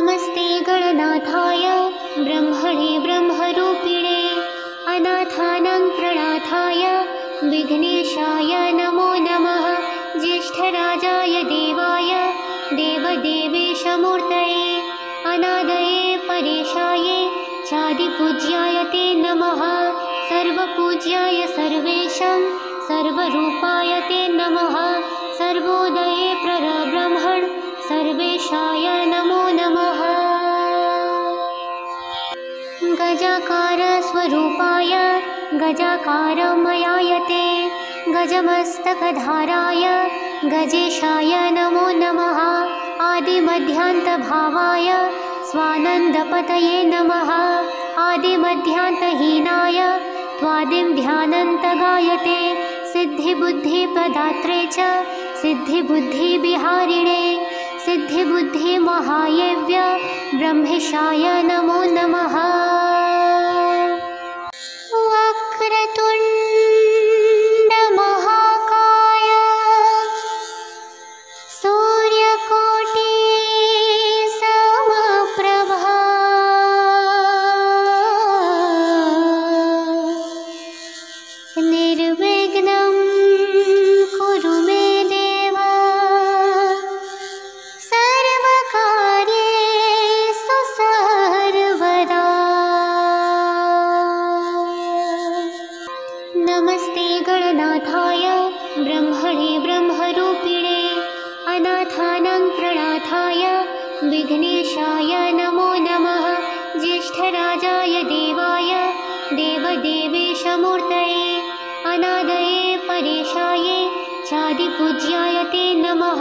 नमस्ते गणनाथाय ब्रह्मणे ब्रह्मरूपिणे अनाथानां प्रणाथाय विघ्नेशाय नमो नमः। ज्येष्ठराजाय देवाय देवदेवेशमूर्तये अनादये परेशाय चादिपूज्याय ते नमः। सर्वपूज्याय सर्वेशं सर्वरूपाय ते नमः। सर्वोदये प्ररब्रह्मण सर्वेशाय नमो नमः। गजाकार स्वरूपाय गजाकारमयायते गजमस्तकधाराय गजेशाय नमो नमः। आदिमध्यान्तभावाय स्वानन्दपतये नमः। आदिमध्यान्तहीनाय त्वादिं ध्यानन्तगायते सिद्धिबुद्धिप्रदात्रे च सिद्धिबुद्धिविहारिणे सिद्धिबुद्धिमहायव्य ब्रह्मेशाय नमो नमः। वक्रतुण्डमहाकाय सूर्यकोटिसमप्रभा निर्विघ्नं कुरु मे देव सर्वकार्येषु सर्वदा। नमस्ते गणनाथाय ब्रह्मणे ब्रह्मरूपिणे अनाथानां प्रणाथाय विघ्नेशाय नमो नमः। ज्येष्ठराजाय देवाय देवदेवेशमूर्तये अनादये परेशाय चादिपूज्याय ते नमः।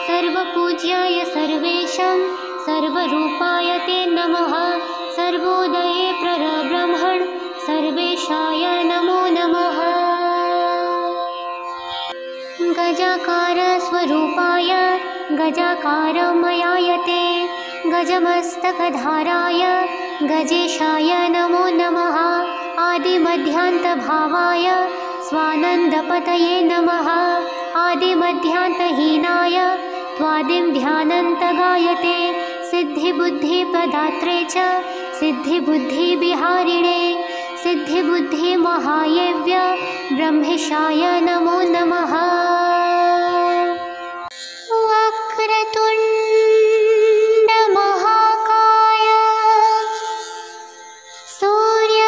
सर्वपूज्याय सर्वेशं सर्वरूपाय ते नमः। सर्वोदये प्ररब्रह्मण सर्वेशाय नमो नमः। गजाकार स्वरूपाय गजाकारमयायते गजमस्तकधाराय गजेशाय नमो नमः। आदिमध्यान्तभावाय स्वानन्दपतये नमः। आदिमध्यान्तहीनाय त्वादिं ध्यानन्तगायते सिद्धिबुद्धिप्रदात्रे च सिद्धिबुद्धिविहारिणे सिद्धिबुद्धिमहायव्य ब्रह्मेशाय नमो नमः। वक्रतुण्डमहाकाय सूर्यकोटिसमप्रभा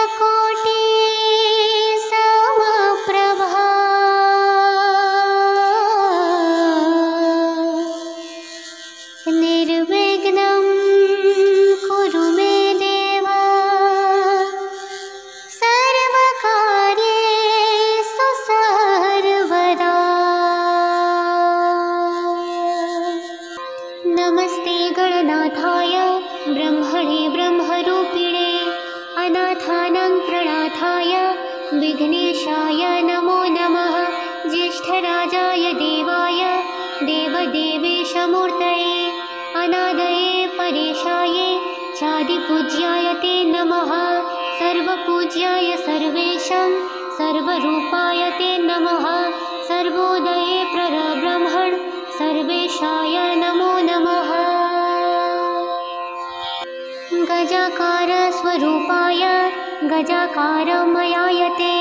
निर्विघ्नं कुरु मे देव सर्वकार्येषु सर्वदा। नमस्ते गणनाथाय ब्रह्मणे ब्रह्मरूपिणे अनाथानां प्रणाथाय विघ्नेशाय नमो नमः। ज्येष्ठराजाय देवाय देवदेवेशमूर्तये अनादये परेशाय चादिपूज्याय ते नमः। सर्वपूज्याय सर्वेशं सर्वरूपाय ते नमः। सर्वोदये प्ररब्रह्मण सर्वेशाय नमो नमः। गजाकार स्वरूपाय गजाकारमयायते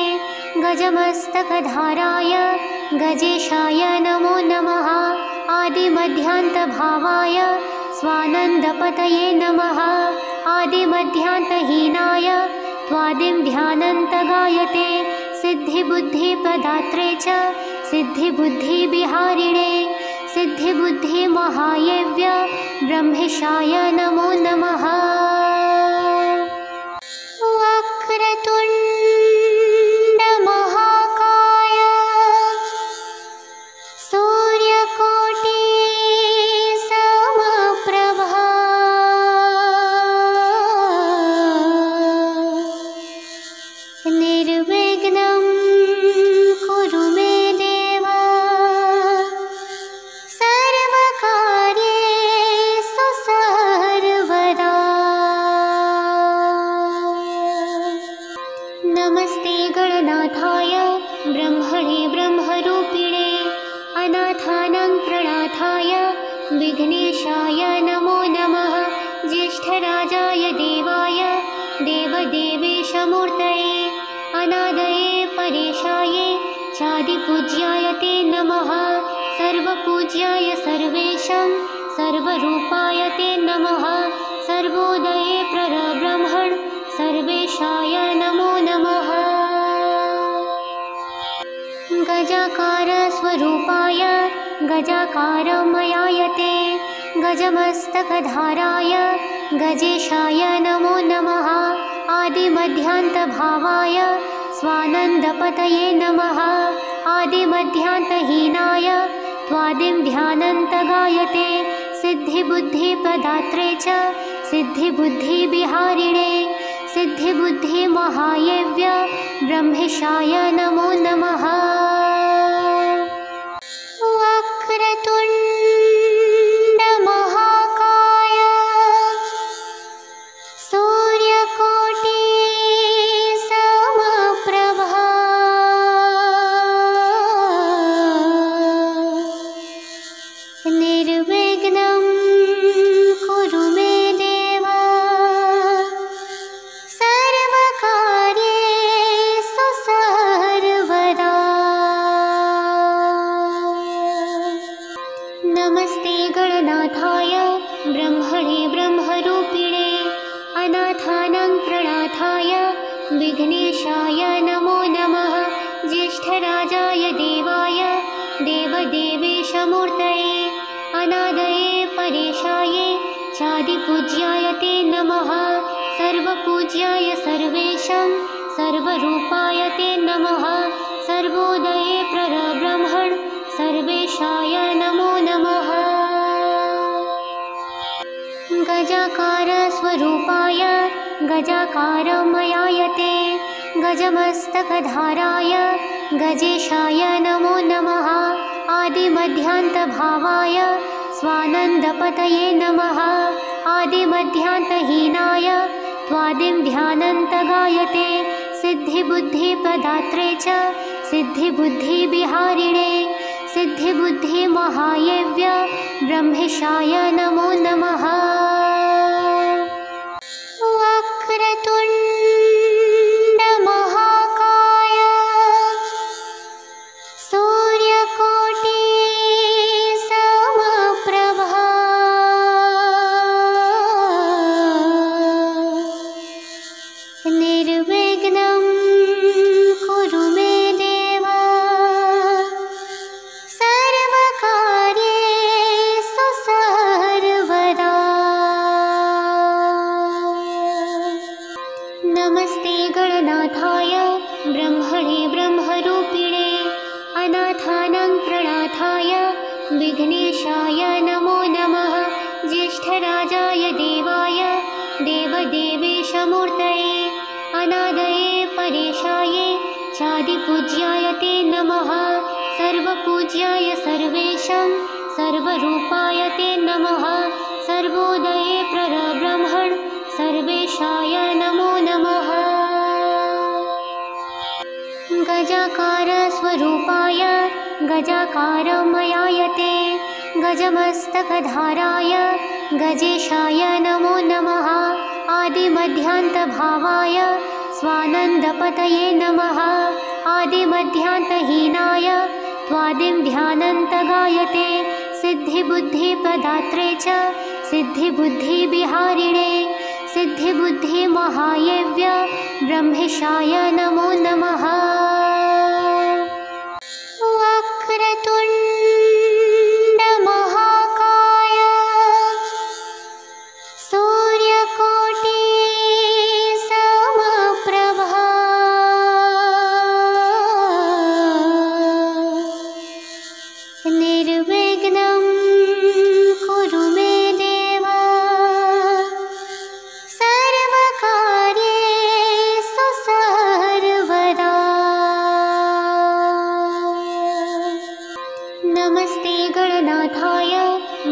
गजमस्तकधाराय गजेशाय नमो नमः। आदिमध्यान्तभावाय स्वानन्दपतये नमः। आदिमध्यान्तहीनाय त्वादिं ध्यानन्तगायते सिद्धिबुद्धिप्रदात्रे च सिद्धिबुद्धिविहारिणे सिद्धिबुद्धिमहायव्य ब्रह्मेशाय नमो नमः। वक्रतुण्डमहाकाय सूर्यकोटिसमप्रभा निर्विघ्नं कुरु मे देव सर्वकार्येषु सर्वदा। नमस्ते गणनाथाय ब्रह्मणे ब्रह्मरूपिणे अनाथानां प्रणाथाय विघ्नेशाय नमो नमः। ज्येष्ठराजाय देवाय देवदेवेशमूर्तये अनादये परेशाये चादिपूज्याय ते नमः। सर्वपूज्याय सर्वेशं सर्वरूपाय ते नमः। सर्वोदये प्ररब्रह्मण सर्वेशाय नमो नमः। गजाकार स्वरूपाय गजाकारमयाय ते गजमस्तकधाराय गजेशाय नमो नमः। आदिमध्यान्तभावाय स्वानन्दपतये नमः। आदिमध्यान्तहीनाय त्वादिं ध्यानन्तगायते सिद्धिबुद्धिप्रदात्रे च सिद्धिबुद्धिविहारिणे सिद्धिबुद्धिमहायव्य ब्रह्मेशाय नमो नमः। वक्रतुण्ड महाकाय सूर्यकोटि समप्रभा निर्विघ्नं कुरु मे देव सर्वकार्येषु सर्वदा। नमस्ते गणनाथाय ब्रह्मणे ब्रह्मरूपिणे अनाथानां प्रणाथाय विघ्नेशाय नमो नमः। ज्येष्ठराजाय देवाय देवदेवेशमूर्तये अनादये परेशाये चादिपूज्याय ते नमः। सर्वपूज्याय सर्वेशं सर्वरूपाय ते नमः। सर्वोदये प्ररब्रह्मण सर्वेशाय नमो नमः। गजाकार स्वरूपाय गजाकारमयाय ते गजमस्तकधाराय गजेशाय नमो नमः। आदिमध्यान्तभावाय स्वानन्दपतये नमः। आदिमध्यान्तहीनाय त्वादिं ध्यानन्तगायते सिद्धिबुद्धिप्रदात्रे च सिद्धिबुद्धिविहारिणे सिद्धिबुद्धिमहायव्य ब्रह्मेशाय नमो नमः। वक्रतुण्ड महाकाय सूर्यकोटि समप्रभा निर्विघ्नं कुरु मे देव सर्वकार्येषु सर्वदा। नमस्ते गणनाथाय ब्रह्मणे ब्रह्मरूपिणे अनाथानां प्रणाथाय विघ्नेशाय नमो नमः। ज्येष्ठराजाय देवाय देवदेवेशमूर्तये अनादये परेशाये चादिपूज्याय ते नमः। सर्वपूज्याय सर्वेशं सर्वरूपाय ते नमः। सर्वोदये प्ररब्रह्मण सर्वेशाय नमो नमः। गजाकार स्वरूपाय गजाकारमयाय ते गजमस्तकधाराय गजेशाय नमो नमः। आदिमध्यान्तभावाय स्वानन्दपतये नमः। आदिमध्यान्तहीनाय त्वादिं ध्यानन्तगायते सिद्धिबुद्धिप्रदात्रे च सिद्धिबुद्धिविहारिणे सिद्धिबुद्धिमहायव्य ब्रह्मेशाय नमो नमः। वक्रतुण्ड महाकाय सूर्यकोटि समप्रभा निर्विघ्नं कुरु मे देव सर्वकार्येषु सर्वदा। नमस्ते गणनाथाय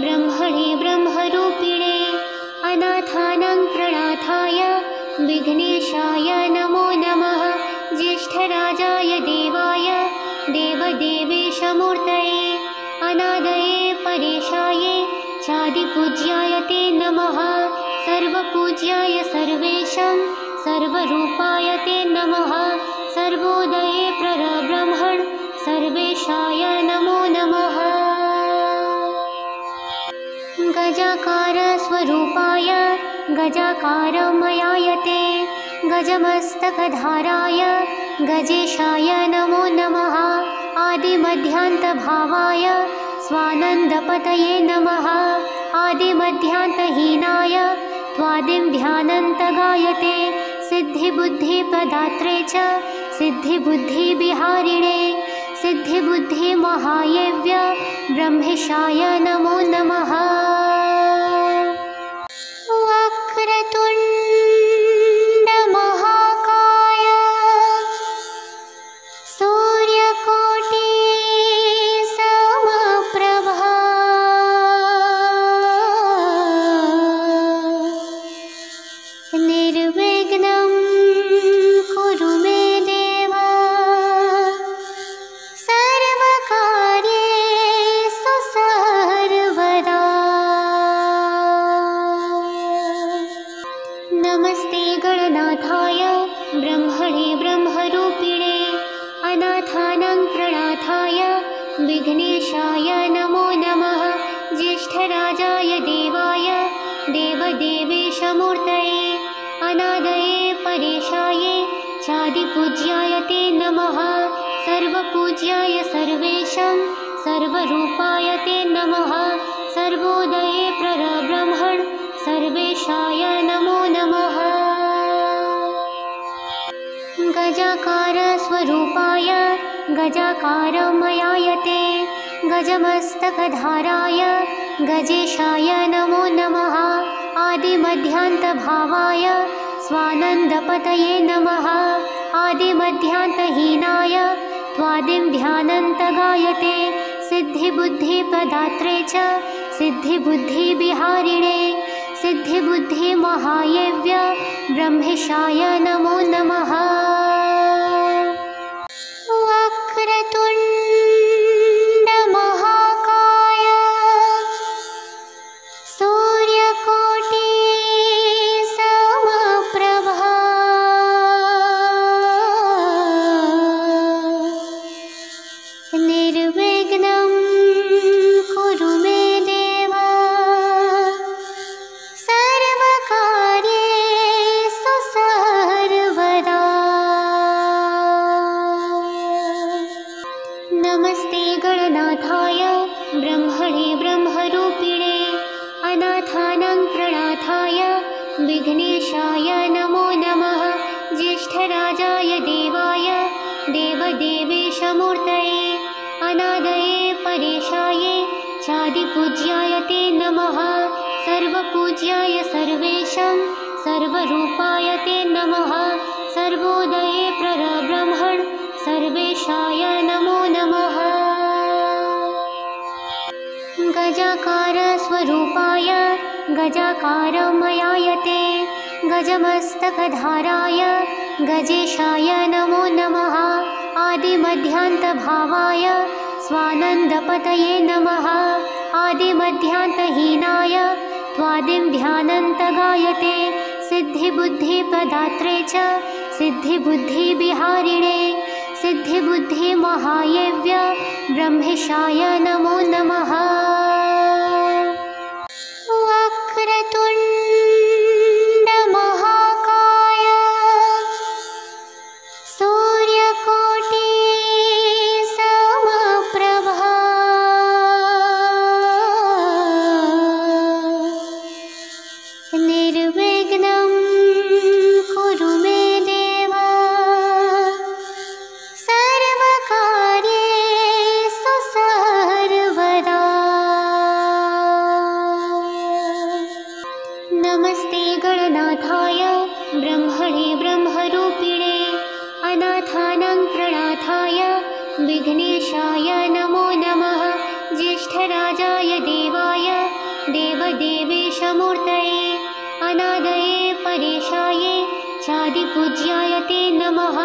ब्रह्मणे ब्रह्मरूपिणे अनाथानां प्रणाथाय विघ्नेशाय नमो नमः। ज्येष्ठराजाय देवाय देवदेवेशमूर्तये अनादये परेशाये चादिपूज्याय ते नमः। सर्वपूज्याय सर्वेशं सर्वरूपाय ते नमः। सर्वोदये प्ररब्रह्मण् सर्वेशाय नमो नमः। गजाकार स्वरूपाय गजाकारमयाय ते गजमस्तकधाराय गजेशाय नमो नमः। आदिमध्यान्तभावाय स्वानन्दपतये नमः। आदिमध्यान्तहीनाय त्वादिं ध्यानन्तगायते सिद्धिबुद्धिप्रदात्रे च सिद्धिबुद्धिविहारिणे सिद्धिबुद्धिमहायव्य ब्रह्मेशाय नमो नमः। वक्रतुण्डमहाकाय सूर्यकोटिसमप्रभा निर्विघ्नं कुरु मे देव सर्वकार्येषु सर्वदा। नमस्ते गणनाथाय ब्रह्मणे ब्रह्मरूपिणे अनाथानां प्रणाथाय विघ्नेशाय नमो नमः। ज्येष्ठराजाय देवाय देवदेवेशमूर्तये अनादये परेशाय चादिपूज्याय ते नमः। सर्वपूज्याय सर्वेशं सर्वरूपाय ते नमः। सर्वोदये प्ररब्रह्मण् सर्वेशाय नमो नमः। गजाकार स्वरूपाय गजाकारमयाय ते गजमस्तकधाराय गजेशाय नमो नमः। आदिमध्यान्तभावाय स्वानन्दपतये नमः। आदिमध्यान्तहीनाय त्वादिं ध्यानन्तगायते सिद्धिबुद्धिप्रदात्रे च सिद्धिबुद्धिविहारिणे सिद्धिबुद्धिमहायव्य ब्रह्मेशाय नमो नमः। वक्रतुण्डमहाकाय सूर्यकोटिसमप्रभा निर्विघ्नं कुरु मे देव सर्वकार्येषु सर्वदा। नमस्ते गणनाथाय ब्रह्मणे ब्रह्मरूपिणे अनाथानां प्रणाथाय विघ्नेशाय नमो नमः। ज्येष्ठराजाय देवाय देवदेवेशमूर्तये अनादये परेशाय चादिपूज्याय ते नमः। सर्वपूज्याय सर्वेशं सर्वरूपाय ते नमः। सर्वोदये प्ररब्रह्मण् सर्वेशाय नमो नमः। गजाकार स्वरूपाय गजाकारमयाय ते गजमस्तकधाराय गजेशाय नमो नमः। आदिमध्यान्तभावाय स्वानन्दपतये नमः। आदिमध्यान्तहीनाय त्वादिं ध्यानन्तगायते सिद्धिबुद्धिप्रदात्रे च सिद्धिबुद्धिविहारिणे सिद्धिबुद्धिमहायव्य ब्रह्मेशाय नमो नमः। वक्रतुण्डमहाकाय सूर्यकोटिसमप्रभा निर्विघ्नं कुरु मे देव सर्वकार्येषु सर्वदा। नमस्ते गणनाथाय ब्रह्मणे ब्रह्मरूपिणे अनाथानां प्रणाथाय विघ्नेशाय नमो नमः। ज्येष्ठराजाय देवाय देवदेवेशमूर्तये अनादये परेशाय चादिपूज्याय ते नमः।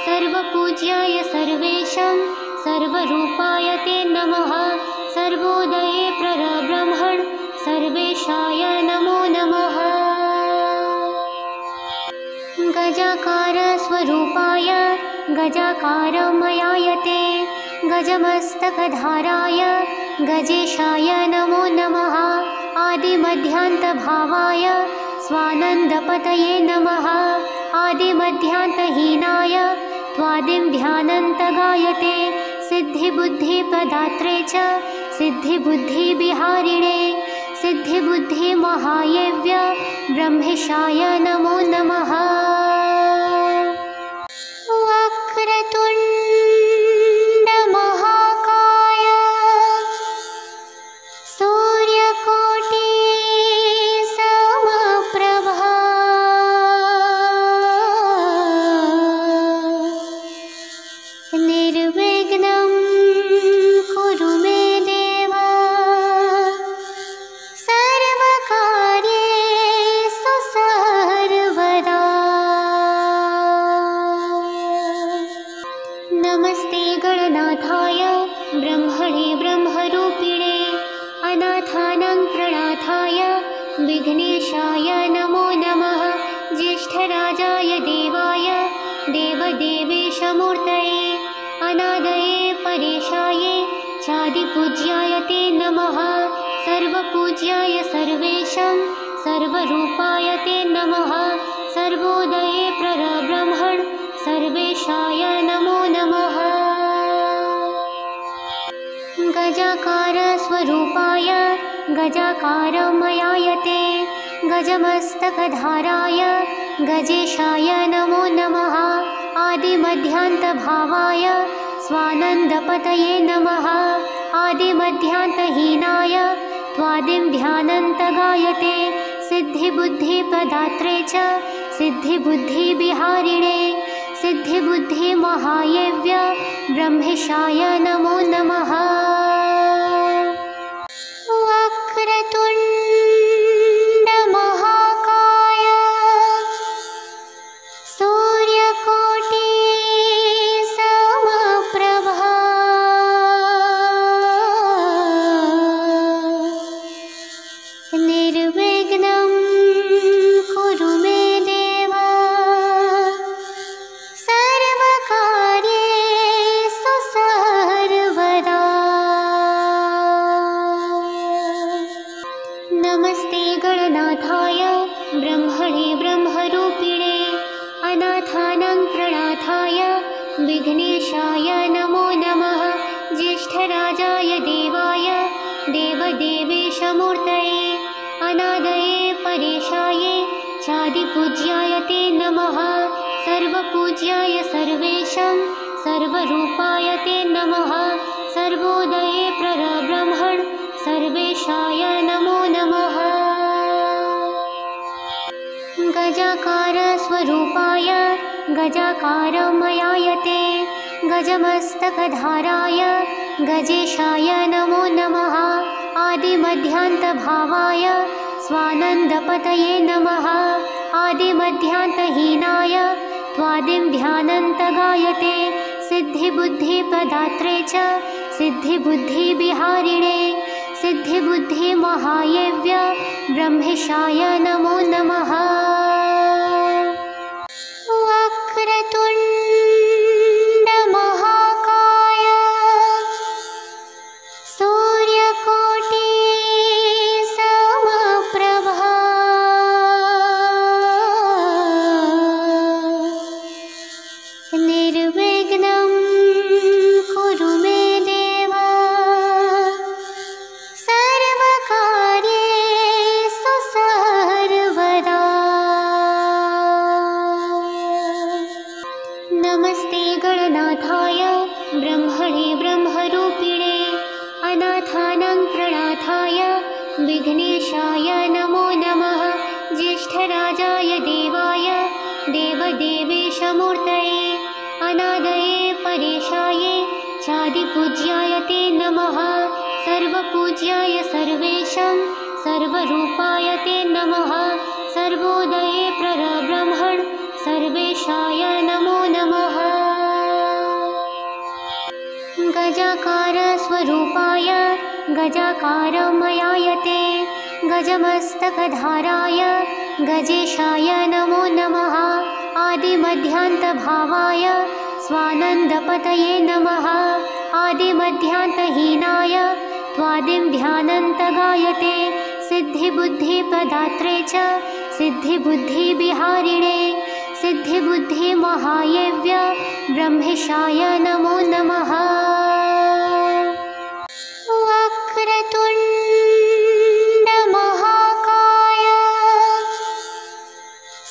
सर्वपूज्याय सर्वेशं सर्वरूपाय ते नमः। सर्वोदये प्ररब्रह्मण् सर्वेशाय नमो नमः। गजाकारस्वरूपाय गजाकारमयायते गजमस्तकधाराय गजेशाय नमो नमः। आदिमध्यान्तभावाय स्वानन्दपतये नमः। आदिमध्यान्तहीनाय त्वादिं ध्यानन्तगायते सिद्धिबुद्धिप्रदात्रे च सिद्धिबुद्धिविहारिणे सिद्धिबुद्धिमहायेव्य ब्रह्मेशाय नमो नमः। वक्रतुण्डमहाकाय सूर्यकोटिसमप्रभा निर्विघ्नं कुरु मे देव सर्वकार्येषु सर्वदा। नमस्ते गणनाथाय ब्रह्मणे ब्रह्मरूपिणे अनाथानां प्रणाथाय विघ्नेशाय नमो नमः। ज्येष्ठराजाय देवाय देवदेवेशमूर्तये अनादये परेशाय चादिपूज्याय ते नमः। सर्वपूज्याय सर्वेशं सर्वरूपाय ते नमः। सर्वोदये प्ररब्रह्मण सर्वेशाय नमो नमः। गजाकारस्वरूपाय गजाकारमयायते गजमस्तकधाराय गजेशाय नमो नमः। आदिमध्यान्तभावाय स्वानन्दपतये नमः। आदिमध्यान्तहीनाय त्वादिं ध्यानन्तगायते सिद्धिबुद्धिप्रदात्रे च सिद्धिबुद्धिविहारिणे सिद्धिबुद्धिमहायेव्य ब्रह्मेशाय नमो नमः। वक्रतुण्डमहाकाय सूर्यकोटिसमप्रभा निर्विघ्नं कुरु मे देव सर्वकार्येषु सर्वदा। नमस्ते गणनाथाय ब्रह्मणे ब्रह्मरूपिणे अनाथानां प्रणाथाय विघ्नेशाय नमो नमः। ज्येष्ठराजाय देवाय देवदेवेशमूर्तये अनादये परेशाय चादिपूज्याय ते नमः। सर्वपूज्याय सर्वेशं सर्वरूपाय ते नमः। सर्वोदये प्ररब्रह्मण सर्वेशाय नमो नमः। गजाकारस्वरूपाय गजाकारमयायते गजमस्तकधाराय गजेशाय नमो नमः। आदिमध्यान्तभावाय स्वानन्दपतये नमः। आदिमध्यान्तहीनाय त्वादिं ध्यानन्तगायते सिद्धिबुद्धिप्रदात्रे च सिद्धिबुद्धिविहारिणे सिद्धिबुद्धिमहायेव्य ब्रह्मेशाय नमो नमः। वक्रतुण्डमहाकाय सूर्यकोटिसमप्रभा निर्विघ्नं कुरु मे देव सर्वकार्येषु सर्वदा। नमस्ते गणनाथाय ब्रह्मणे ब्रह्मरूपिणे अनाथानां प्रणाथाय विघ्नेशाय नमो नमः। ज्येष्ठराजाय देवाय देवदेवेशमूर्तये अनादये परेशाय चादिपूज्याय ते नमः। सर्वपूज्याय सर्वेशं सर्वरूपाय ते नमः। सर्वोदये प्ररब्रह्मण सर्वेशाय नमो नमः। गजाकारस्वरूपाय गजाकारमयायते गजमस्तकधाराय गजेशाय नमो नमः। आदिमध्यान्तभावाय स्वानन्दपतये नमः आदिमध्यान्तहीनाय त्वादिं ध्यानन्तगायते सिद्धिबुद्धिप्रदात्रे च सिद्धिबुद्धिविहारिणे सिद्धिबुद्धिमहायेव्य ब्रह्मेशाय नमो नमः। वक्रतुण्डमहाकाय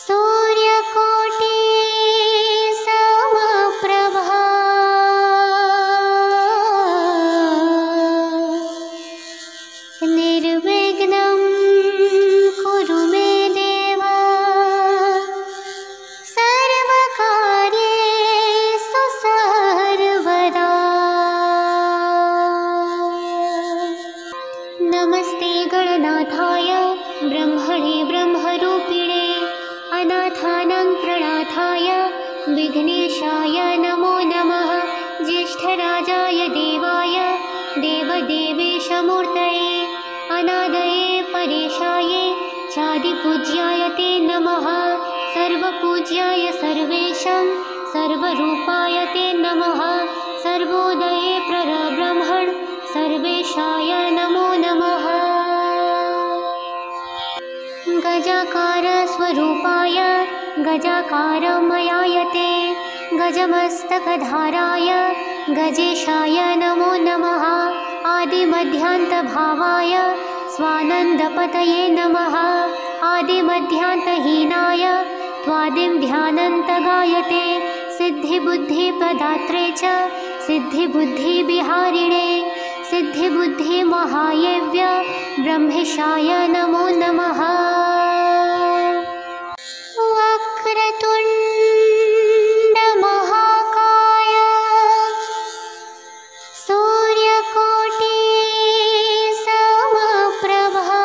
सूर्यकोटि समप्रभा निर्विघ्नं कुरु मे देव सर्वकार्येषु सर्वदा। नमस्ते गणनाथाय ब्रह्मणे ब्रह्मरूपिणे अनाथानां प्रणाथाय विघ्नेशाय नमो नमः। ज्येष्ठराजाय देवाय देवदेवेशमूर्तये अनादये परेशाय चादिपूज्याय ते नमः। सर्वपूज्याय सर्वेशं सर्वरूपाय ते नमः। सर्वोदये प्ररब्रह्मण सर्वेशाय नमो नमः। गजाकारस्वरूपाय गजाकारमयायते गजमस्तकधाराय गजेशाय नमो नमः। आदिमध्यान्तभावाय स्वानन्दपतये नमः आदिमध्यान्तहीनाय त्वादिं ध्यानन्तगायते सिद्धिबुद्धिप्रदात्रे च सिद्धिबुद्धिविहारिणे सिद्धिबुद्धिमहायेव्य ब्रह्मेशाय नमो नमः। वक्रतुण्डमहाकाय सूर्यकोटि समप्रभा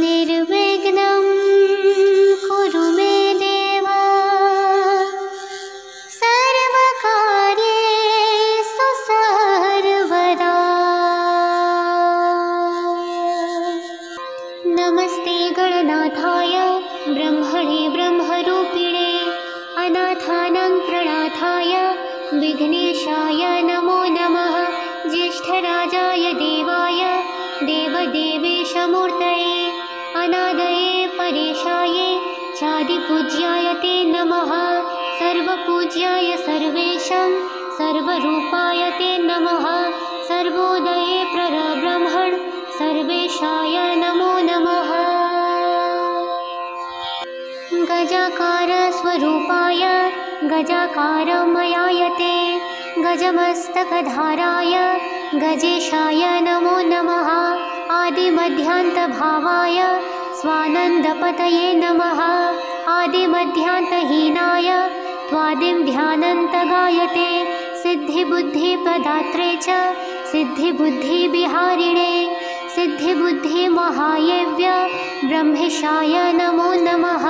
निर्विघ्नं कुरु मे देव सर्वकार्येषु सर्वदा। नमस्ते गणनाथाय ब्रह्मणे ब्रह्मरूपिणे अनाथानां प्रणाथाय विघ्नेशाय नमो नमः। ज्येष्ठराजाय देवाय देवदेवेशमूर्तये अनादये परेशाय चादिपूज्याय ते नमः। सर्वपूज्याय सर्वेशं सर्वरूपाय ते नमः। सर्वोदये प्ररब्रह्मण सर्वेशाय नमो नमः। गजाकारस्वरूपाय गजाकारमयायते गजमस्तकधाराय गजेशाय नमो नमः। आदिमध्यान्तभावाय स्वानन्दपतये नमः आदिमध्यान्तहीनाय त्वादिं ध्यानन्तगायते सिद्धिबुद्धिप्रदात्रे च सिद्धिबुद्धिविहारिणे सिद्धिबुद्धिमहायेव्य ब्रह्मेशाय नमो नमः।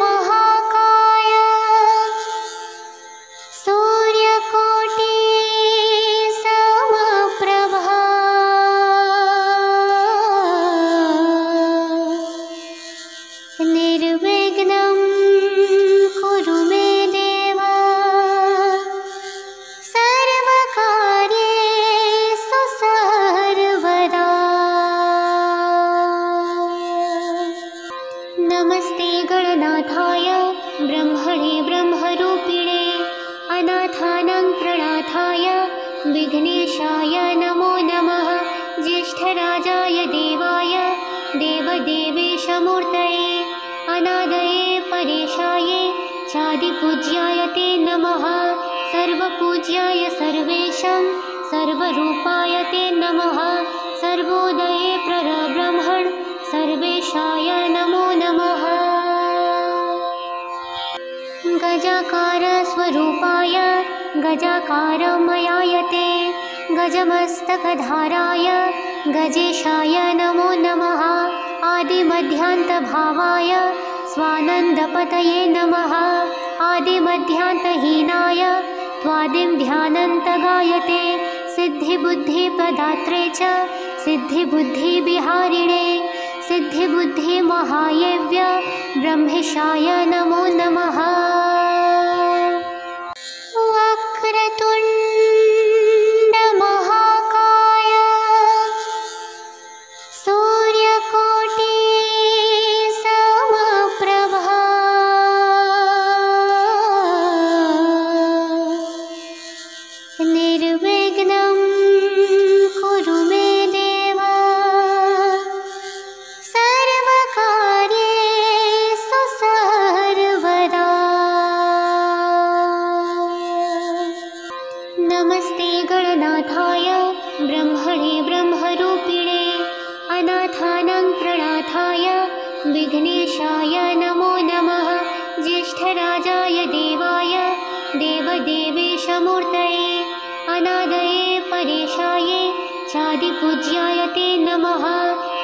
वक्रतुण्डमहाकाय सूर्यकोटि समप्रभा निर्विघ्नं कुरु मे देव सर्वकार्येषु सर्वदा। नमस्ते गणनाथाय ब्रह्मणे ब्रह्मरूपिणे अनाथानां प्रणाथाय विघ्नेशाय नमो नमः। ज्येष्ठराजाय देवाय देवदेवेशमूर्तये अनादये परेशाय चादिपूज्याय ते नमः। सर्वपूज्याय सर्वेशं सर्वरूपाय ते नमः। सर्वोदये प्ररब्रह्मण सर्वेशाय नमो नमः। गजाकारस्वरूपाय गजाकारमयायते गजमस्तकधाराय गजेशाय नमो नमः। आदिमध्यान्तभावाय स्वानन्दपतये नमः आदिमध्यान्तहीनाय त्वादिं ध्यानन्तगायते सिद्धिबुद्धिप्रदात्रे च सिद्धिबुद्धिविहारिणे सिद्धिबुद्धिमहायव्य ब्रह्मेशाय नमो नमः। वक्रतुण्ड महाकाय सूर्यकोटि समप्रभा निर्विघ्नं कुरु मे देव सर्वकार्येषु सर्वदा। नमस्ते गणनाथाय ब्रह्मणे ब्रह्मरूपिणे अनाथानां प्रणाथाय विघ्नेशाय नमो नमः। ज्येष्ठराजाय देवाय देवदेवेशमूर्तये अनादये परेशाय चादिपूज्याय ते नमः।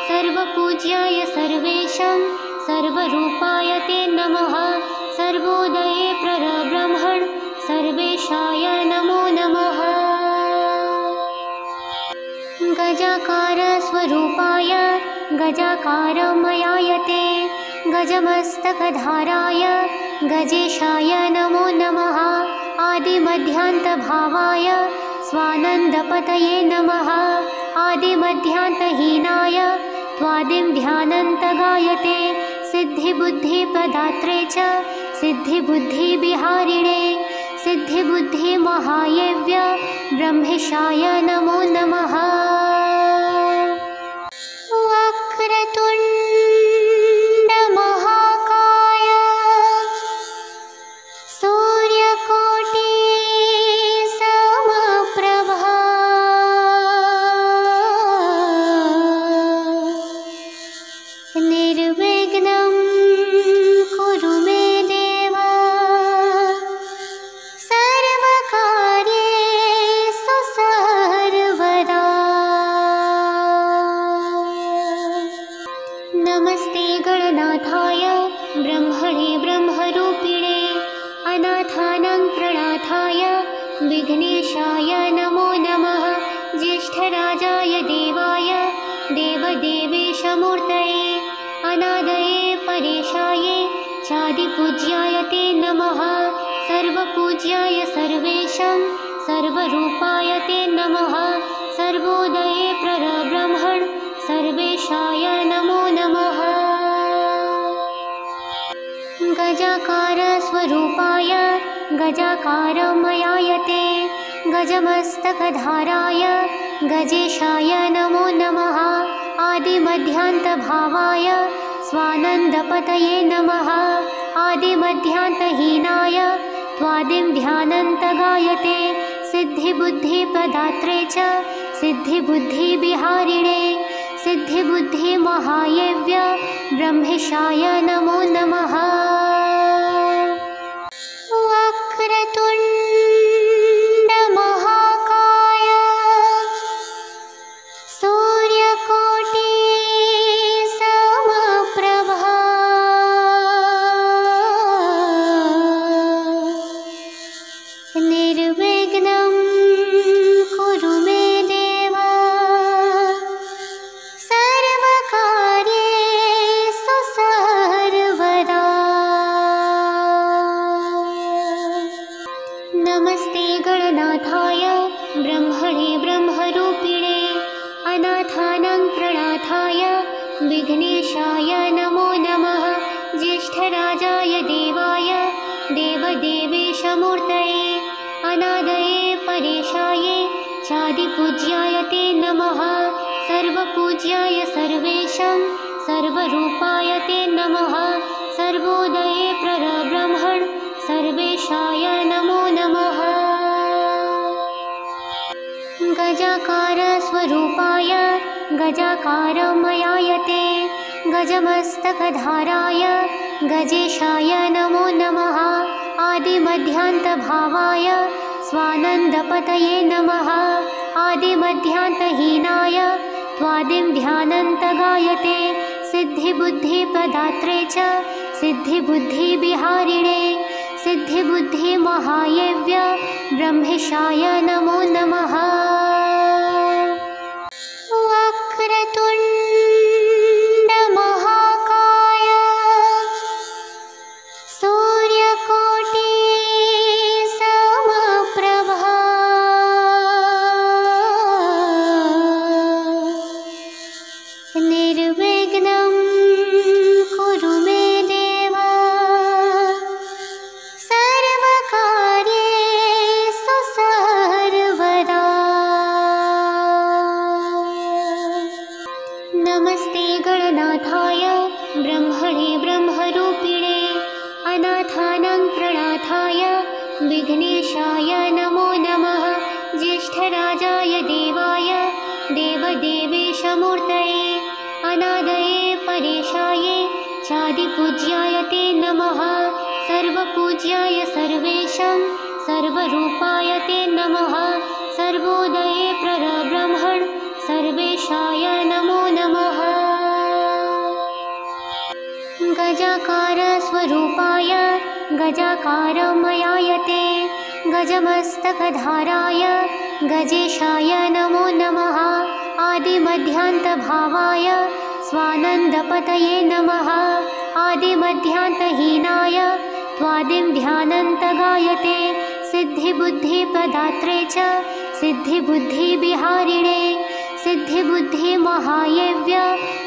सर्वपूज्याय सर्वेशं सर्वरूपाय ते नमः। सर्वोदये प्ररब्रह्मण सर्वेशाय नमो नमः। गजाकार स्वरूपाय गजाकारमयायते गजमस्तकधाराय गजेशाय नमो नमः। आदिमध्यान्तभावाय स्वानन्दपतये नमः। आदिमध्यान्तहीनाय त्वादिं ध्यानन्तगायते सिद्धिबुद्धिप्रदात्रे च सिद्धिबुद्धिविहारिणे सिद्धिबुद्धिमहायव्य ब्रह्मेशाय नमो नमः। वक्रतुण्ड महाकाय सूर्यकोटि समप्रभा निर्विघ्नं कुरु मे देव सर्वकार्येषु सर्वदा। नमस्ते गणनाथाय ब्रह्मणे ब्रह्मरूपिणे अनाथानां प्रणाथाय विघ्नेशाय नमो नमः। ज्येष्ठराजाय देवाय देवदेवेशमूर्तये अनादये परेशाय चादिपूज्याय ते नमः। सर्वपूज्याय सर्वेशं सर्वरूपाय ते नमः। सर्वोदये प्ररब्रह्मण सर्वेशाय नमो नमः। गजाकार स्वरूपाय गजाकारमयायते गजमस्तकधाराय गजेशाय नमो नमः। आदिमध्यान्तभावाय स्वानन्दपतये नमः। आदिमध्यान्तहीनाय त्वादिं ध्यानन्तगायते सिद्धिबुद्धिप्रदात्रे च सिद्धिबुद्धिविहारिणे सिद्धिबुद्धिमहायव्य ब्रह्मेशाय नमो नमः। वक्रतुण्ड महाकाय सूर्यकोटि समप्रभा निर्विघ्नं कुरु मे देव सर्वकार्येषु सर्वदा। नमस्ते गणनाथाय ब्रह्मणे ब्रह्मरूपिणे अनाथानां प्रणाथाय विघ्नेशाय नमो नमः। ज्येष्ठराजाय देवाय देवदेवेशमूर्तये अनादये परेशाय चादिपूज्याय ते नमः। सर्वपूज्याय सर्वेशं सर्वरूपाय ते नमः। सर्वोदये प्ररब्रह्मण सर्वेशाय नमो नमः। गजाकार स्वरूपाय गजाकारमयायते गजमस्तकधाराय गजेशाय नमो नमः। आदिमध्यान्तभावाय स्वानन्दपतये नमः। आदिमध्यान्तहीनाय त्वादिं ध्यानन्तगायते सिद्धिबुद्धिप्रदात्रे च सिद्धिबुद्धिविहारिणे सिद्धिबुद्धिमहायव्य ब्रह्मेशाय नमो नमः। विघ्नेशाय नमो नमः। ज्येष्ठराजाय देवाय देवदेवेशमूर्तये अनादये परेशाय चादिपूज्याय ते नमः। सर्वपूज्याय सर्वेशं सर्वरूपाय ते नमः। सर्वोदये प्ररब्रह्मण सर्वेशाय नमो नमः। गजाकार स्वरूपाय गजाकारमयाय ते गजमस्तकधाराय गजेशाय नमो नमः। आदिमध्यान्तभावाय स्वानन्दपतये नमः। आदिमध्यान्तहीनाय त्वादिं ध्यानन्तगायते सिद्धिबुद्धिप्रदात्रे च सिद्धिबुद्धिविहारिणे सिद्धिबुद्धिमहायव्य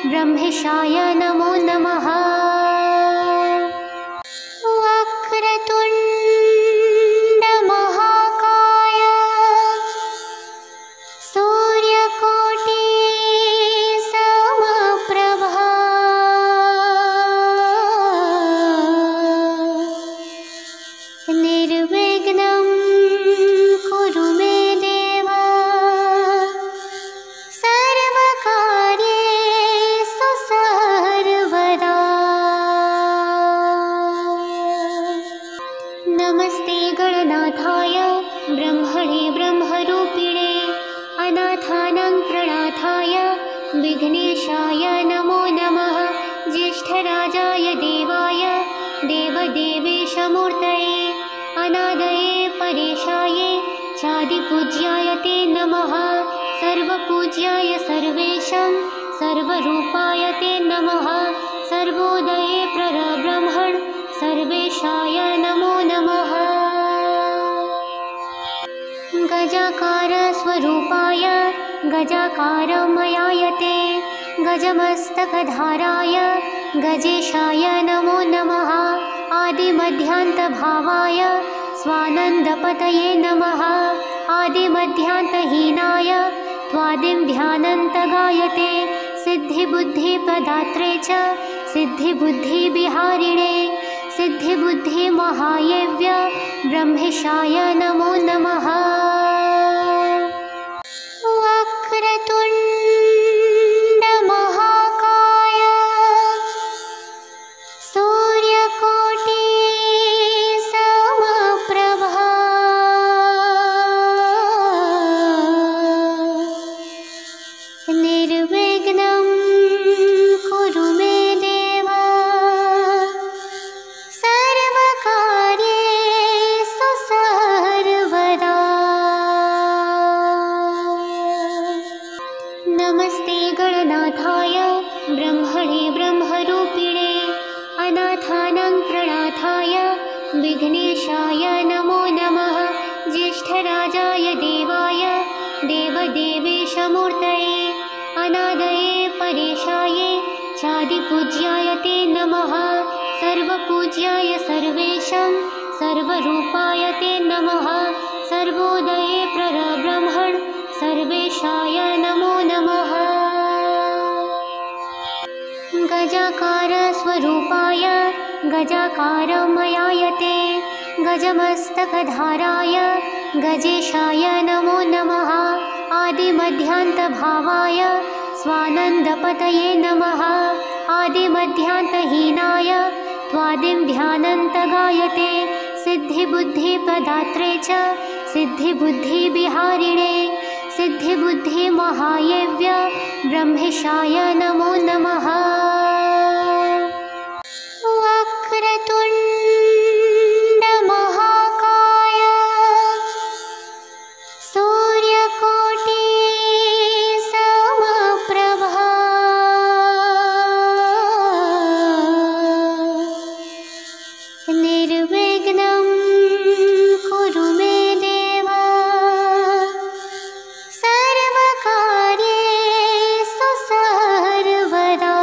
ब्रह्मेशाय नमो नमः। वक्रतुण्डमहाकाय सूर्यकोटि समप्रभा निर्विघ्नं कुरु मे देव सर्वकार्येषु सर्वदा। नमस्ते गणनाथाय ब्रह्मणे ब्रह्मरूपिणे अनाथानां प्रणाथाय विघ्नेशाय नमो नमः। ज्येष्ठराजाय देवाय देवदेवेशमूर्तये अनादये परेशाय चादिपूज्याय ते नमः। सर्वपूज्याय सर्वेशं सर्वरूपाय ते नमः। सर्वोदये प्ररब्रह्मण सर्वेशाय नमो नमः। गजाकार स्वरूपाय गजाकारमयाय ते गजमस्तकधाराय गजेशाय नमो नमः। आदिमध्यान्तभावाय स्वानन्दपतये नमः। आदिमध्यान्तहीनाय त्वादिं ध्यानन्तगायते सिद्धिबुद्धिप्रदात्रे च सिद्धिबुद्धिविहारिणे सिद्धिबुद्धिमहायव्य ब्रह्मेशाय नमो नमः। वक्रतुण्डमहाकाय सूर्यकोटि समप्रभा निर्विघ्नं कुरु मे देव सर्वकार्येषु सर्वदा। नमस्ते गणनाथाय ब्रह्मणे ब्रह्मरूपिणे अनाथानां प्रणाथाय विघ्नेशाय नमो नमः। ज्येष्ठराजाय देवाय देवदेवेशमूर्तये अनादये परेशाय चादिपूज्याय ते नमः। सर्वपूज्याय सर्वेशं सर्वरूपाय ते नमः। सर्वोदये प्ररब्रह्मण सर्वेशाय नमो नमः। गजाकार स्वरूपाय गजाकारमयाय ते गजमस्तकधाराय गजेशाय नमो नमः। आदिमध्यान्तभावाय स्वानन्दपतये नमः। आदिमध्यान्तहीनाय त्वादिं ध्यानन्तगायते सिद्धिबुद्धिप्रदात्रे च सिद्धिबुद्धिविहारिणे सिद्धिबुद्धिमहायव्य ब्रह्मेशाय नमो नमः। वक्रतुण्डमहाकाय सूर्यकोटि समप्रभा निर्विघ्नं कुरु मे देव सर्वकार्येषु सर्वदा।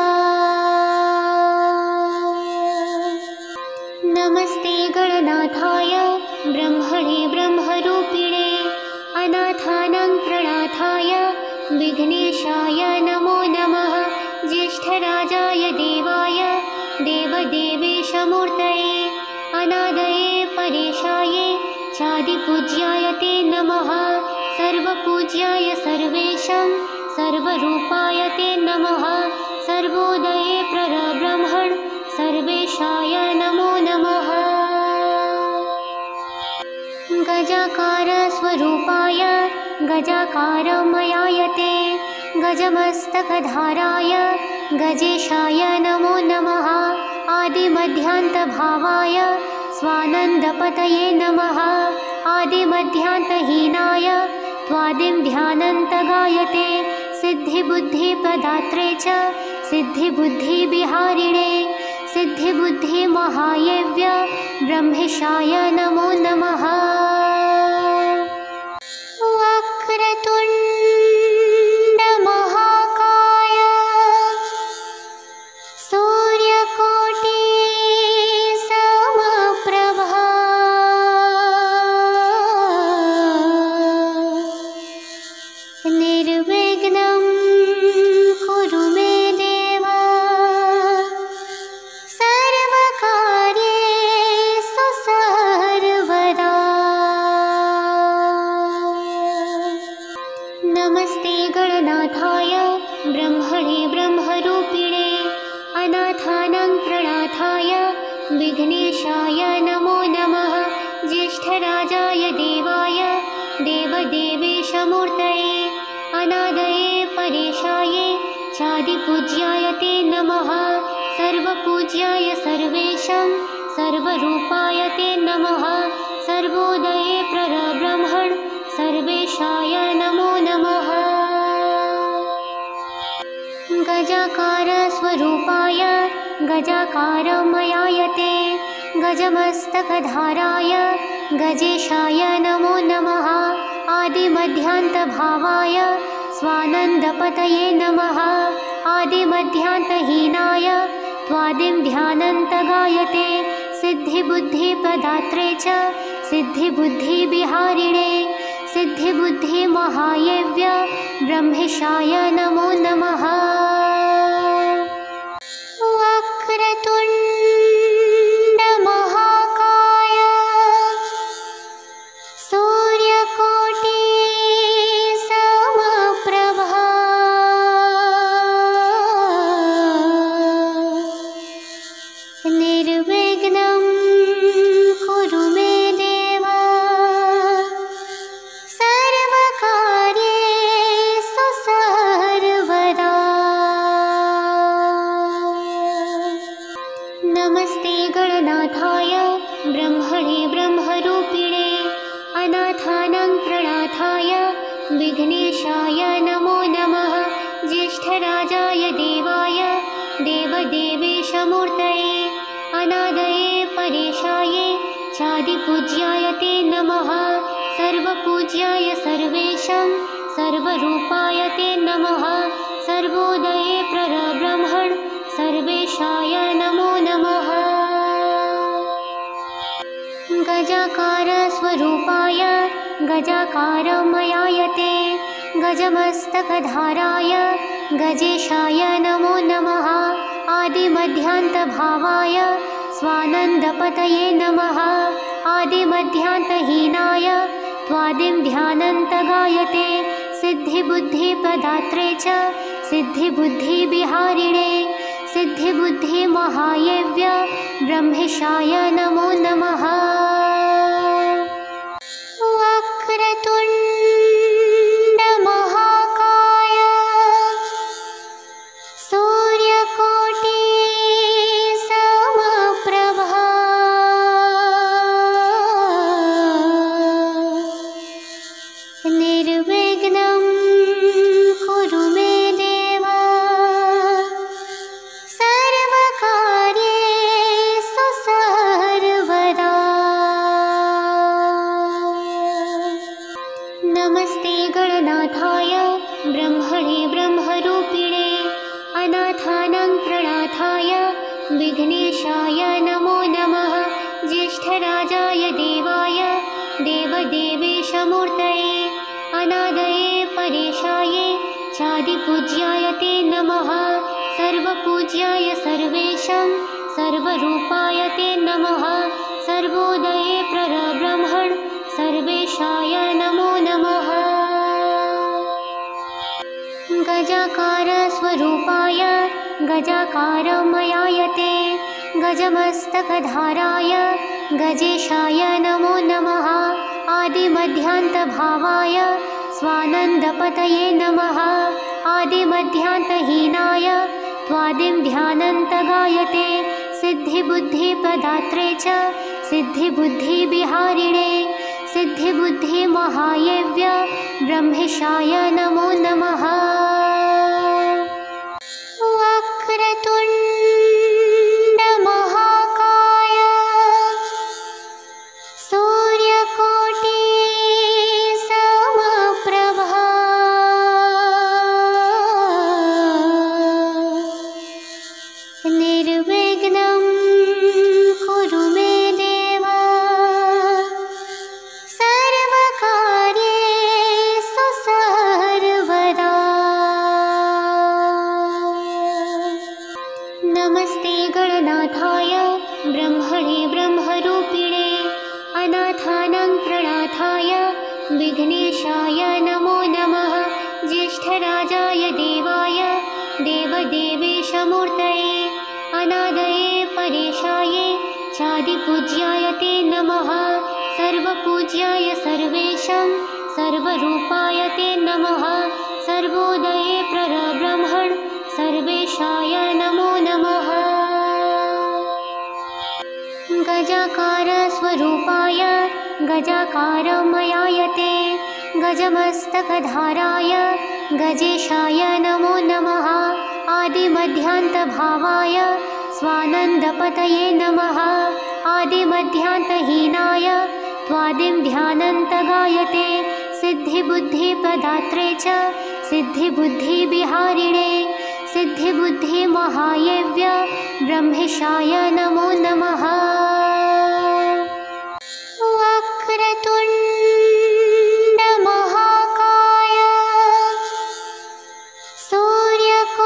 नमस्ते गणनाथाय ब्रह्मणे ब्रह्मरूपिणे अनाथानां प्रणाथाय विघ्नेशाय नमो नमः। ज्येष्ठराजाय देवाय देवदेवेशमूर्तये अनादये परेशाय चादिपूज्याय ते नमः। सर्वपूज्याय सर्वेशं सर्वरूपाय ते नमः। सर्वोदये प्ररब्रह्मन् सर्वेशाय नमो नमः। गजाकार स्वरूपाय गजाकारमयाय ते गजमस्तकधाराय गजेशाय नमो नमः। आदिमध्यान्तभावाय स्वानन्दपतये नमः। आदिमध्यान्तहीनाय त्वादिं ध्यानन्तगायते। सिद्धिबुद्धिप्रदात्रे च सिद्धिबुद्धिविहारिणे सिद्धिबुद्धिमहायव्य ब्रह्मेशाय नमो नमः। वक्रतुण्ड महाकाय सूर्यकोटि समप्रभा निर्विघ्नं कुरु मे देव सर्वकार्येषु सर्वदा। नमस्ते गणनाथाय ब्रह्मणे ब्रह्मरूपिणे अनाथानां प्रणाथाय विघ्नेशाय नमो नमः। ज्येष्ठराजाय देवाय देवदेवेशमूर्तये अनादये परेशाय चादिपूज्याय ते नमः। सर्वपूज्याय सर्वेशं सर्वरूपाय ते नमः। सर्वोदये प्ररब्रह्मन् सर्वेशाय नमो नमः। गजाकार स्वरूपाय गजाकारमयाय ते गजमस्तकधाराय गजेशाय नमो नमः। आदिमध्यान्तभावाय स्वानन्दपतये नमः। आदिमध्यान्तहीनाय त्वादिं ध्यानन्तगायते। सिद्धिबुद्धिप्रदात्रे च सिद्धिबुद्धिविहारिणे सिद्धिबुद्धिमहायव्य ब्रह्मेशाय नमो नमः। वक्रतुण्ड महाकाय सूर्यकोटि समप्रभा निर्विघ्नं कुरु मे देव सर्वकार्येषु सर्वदा। नमस्ते गणनाथाय ब्रह्मणे ब्रह्मरूपिणे अनाथानां प्रणाथाय विघ्नेशाय नमो नमः। ज्येष्ठराजाय देवाय देवदेवेशमूर्तये अनादये परेशाय चादिपूज्याय ते नमः। सर्वपूज्याय सर्वेशं सर्वरूपाय ते नमः। सर्वोदये प्ररब्रह्मन् सर्वेशाय नमो नमः। गजाकार स्वरूपाय गजाकारमयाय ते गजमस्तकधाराय गजेशाय नमो नमः। आदिमध्यान्तभावाय स्वानन्दपतये नमः। आदिमध्यान्तहीनाय त्वादिं ध्यानन्तगायते। सिद्धिबुद्धिप्रदात्रे च सिद्धिबुद्धिविहारिणे सिद्धिबुद्धिमहायव्य ब्रह्मेशाय नमो नमः। वक्रतुण्ड महाकाय सूर्यकोटि समप्रभा निर्विघ्नं कुरु मे देव सर्वकार्येषु सर्वदा। नमस्ते गणनाथाय ब्रह्मणे ब्रह्मरूपिणे अनाथानां प्रणाथाय विघ्नेशाय नमो नमः। ज्येष्ठराजाय देवाय देवदेवेशमूर्तये अनादये परेशाय चादिपूज्याय ते नमः। सर्वपूज्याय सर्वेशं सर्वरूपाय ते नमः। सर्वोदये प्ररब्रह्मन् गजाकारस्वरूपाय गजाकारमयायते गजमस्तकधाराय गजेशाय नमो नमः। आदिमध्यान्तभावाय स्वानन्दपतये नमः। आदिमध्यान्तहीनाय त्वादिं ध्यानन्तगायते सिद्धिबुद्धिप्रदात्रे च सिद्धिबुद्धिविहारिणे सिद्धिबुद्धिमहायेव्य ब्रह्मेशाय नमो नमः। वक्रतुण्डमहाकाय सूर्यकोटिसमप्रभा निर्विघ्नं कुरु मे देव सर्वकार्येषु सर्वदा। नमस्ते गणनाथाय ब्रह्मणे ब्रह्मरूपिणे अनाथानां प्रणाथाय विघ्नेशाय नमो नमः। ज्येष्ठराजाय देवाय देवदेवेशमूर्तये अनादये परेशाये चादिपूज्याय ते नमः। सर्वपूज्याय सर्वेशं सर्वरूपाय ते नमः। सर्वोदये प्ररब्रह्मण सर्वेशाय नमो नमः। गजाकारस्वरूपाय गजाकारमयायते गजमस्तकधाराय गजेशाय नमो नमः। आदिमध्यान्तभावाय स्वानन्दपतये नमः। आदिमध्यान्तहीनाय त्वादिं ध्यानन्तगायते सिद्धिबुद्धिप्रदात्रे च सिद्धिबुद्धिविहारिणे सिद्धिबुद्धिमहायेव्य ब्रह्मेशाय नमो नमः। वक्रतुण्डमहाकाय सूर्यकोटिसमप्रभा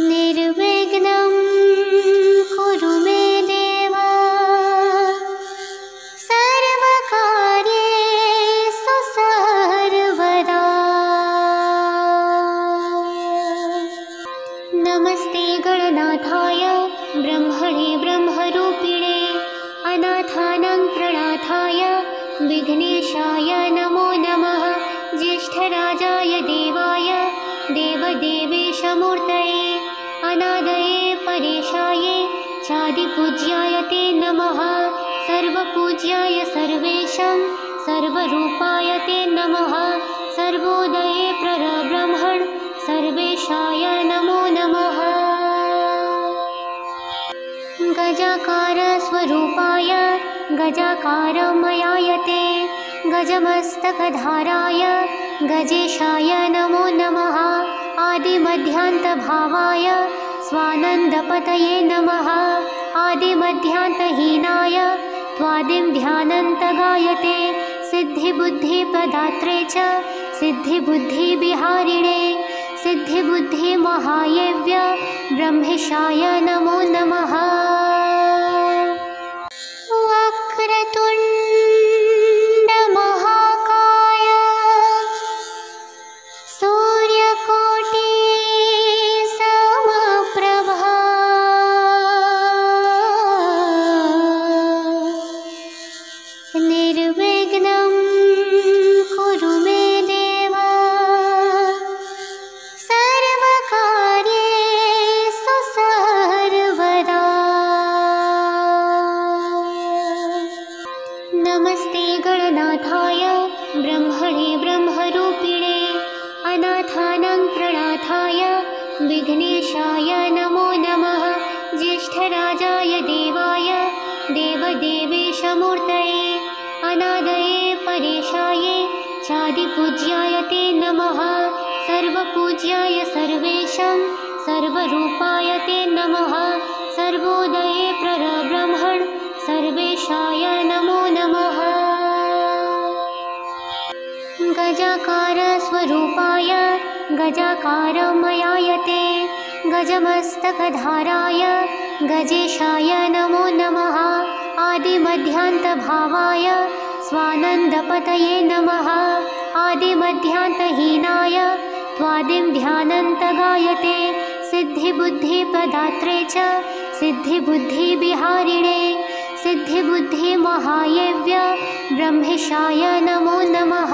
निर्विघ्नं कुरु मे देव सर्वकार्येषु सर्वदा। नमस्ते गणनाथाय ब्रह्मणे ब्रह्मरूपिणे अनाथानां प्रणाथाय विघ्नेशाय नमो नमः। ज्येष्ठराजाय देवाय देवदेवेशमूर्तये अनादये परेशाये चादिपूज्याय ते नमः। सर्वपूज्याय सर्वेशं सर्वरूपाय ते नमः। सर्वोदये प्ररब्रह्मण सर्वेशाय नमो नमः। गजाकारस्वरूपाय गजाकारमयायते गजमस्तकधाराय गजेशाय नमो नमः। आदिमध्यान्तभावाय स्वानन्दपतये नमः। आदिमध्यान्तहीनाय त्वादिं ध्यानन्तगायते सिद्धिबुद्धिप्रदात्रे च सिद्धिबुद्धिविहारिणे सिद्धिबुद्धिमहायेव्य ब्रह्मेशाय नमो नमः। वक्रतुण्डमहाकाय सूर्यकोटिसमप्रभा निर्विघ्नं कुरु मे देव सर्वकार्येषु सर्वदा। नमस्ते गणनाथाय ब्रह्मणे ब्रह्मरूपिणे अनाथानां प्रणाथाय विघ्नेशाय नमो नमः। ज्येष्ठराजाय देवाय देवदेवेशमूर्तये अनादये परेशाये चादिपूज्याय ते नमः। सर्वपूज्याय सर्वेशं सर्वरूपाय ते नमः। सर्वोदये प्ररब्रह्मण सर्वेशाय नमो नमः। गजाकारस्वरूपाय गजाकारमयायते गजमस्तकधाराय गजेशाय नमो नमः। आदिमध्यान्तभावाय स्वानन्दपतये नमः आदिमध्यान्तहीनाय त्वादिं ध्यानन्तगायते सिद्धिबुद्धिप्रदात्रे च सिद्धिबुद्धिविहारिणे सिद्धिबुद्धिमहायेव्य ब्रह्मेशाय नमो नमः।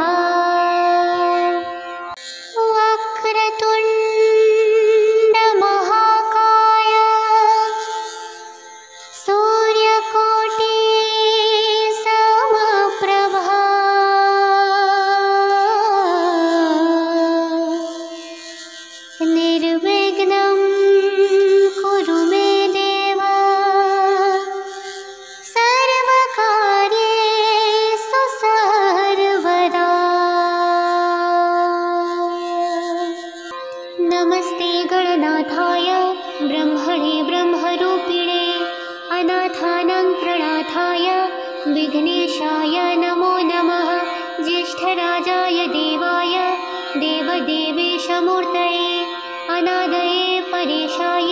वक्रतुण्डमहाकाय सूर्यकोटिसमप्रभा निर्विघ्नं कुरु मे देव सर्वकार्येषु सर्वदा। नमस्ते गणनाथाय ब्रह्मणे ब्रह्मरूपिणे अनाथानां प्रणाथाय विघ्नेशाय नमो नमः। ज्येष्ठराजाय देवाय देवदेवेशमूर्तये अनादये परेशाय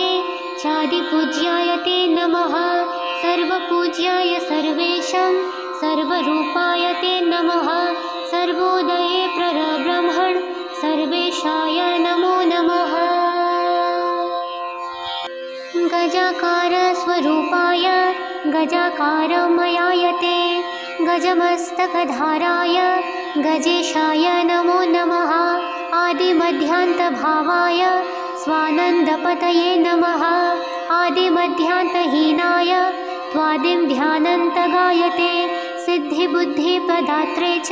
चादिपूज्याय ते नमः। सर्वपूज्याय सर्वेशं सर्वरूपाय ते नमः। सर्वोदये प्ररब्रह्मण सर्वेशाय नमो नमः। गजाकार स्वरूपाय गजाकारमयायते गजमस्तकधाराय गजेशाय नमो नमः। आदिमध्यान्तभावाय स्वानन्दपतये नमः आदिमध्यान्तहीनाय त्वादिं ध्यानन्तगायते सिद्धिबुद्धिप्रदात्रे च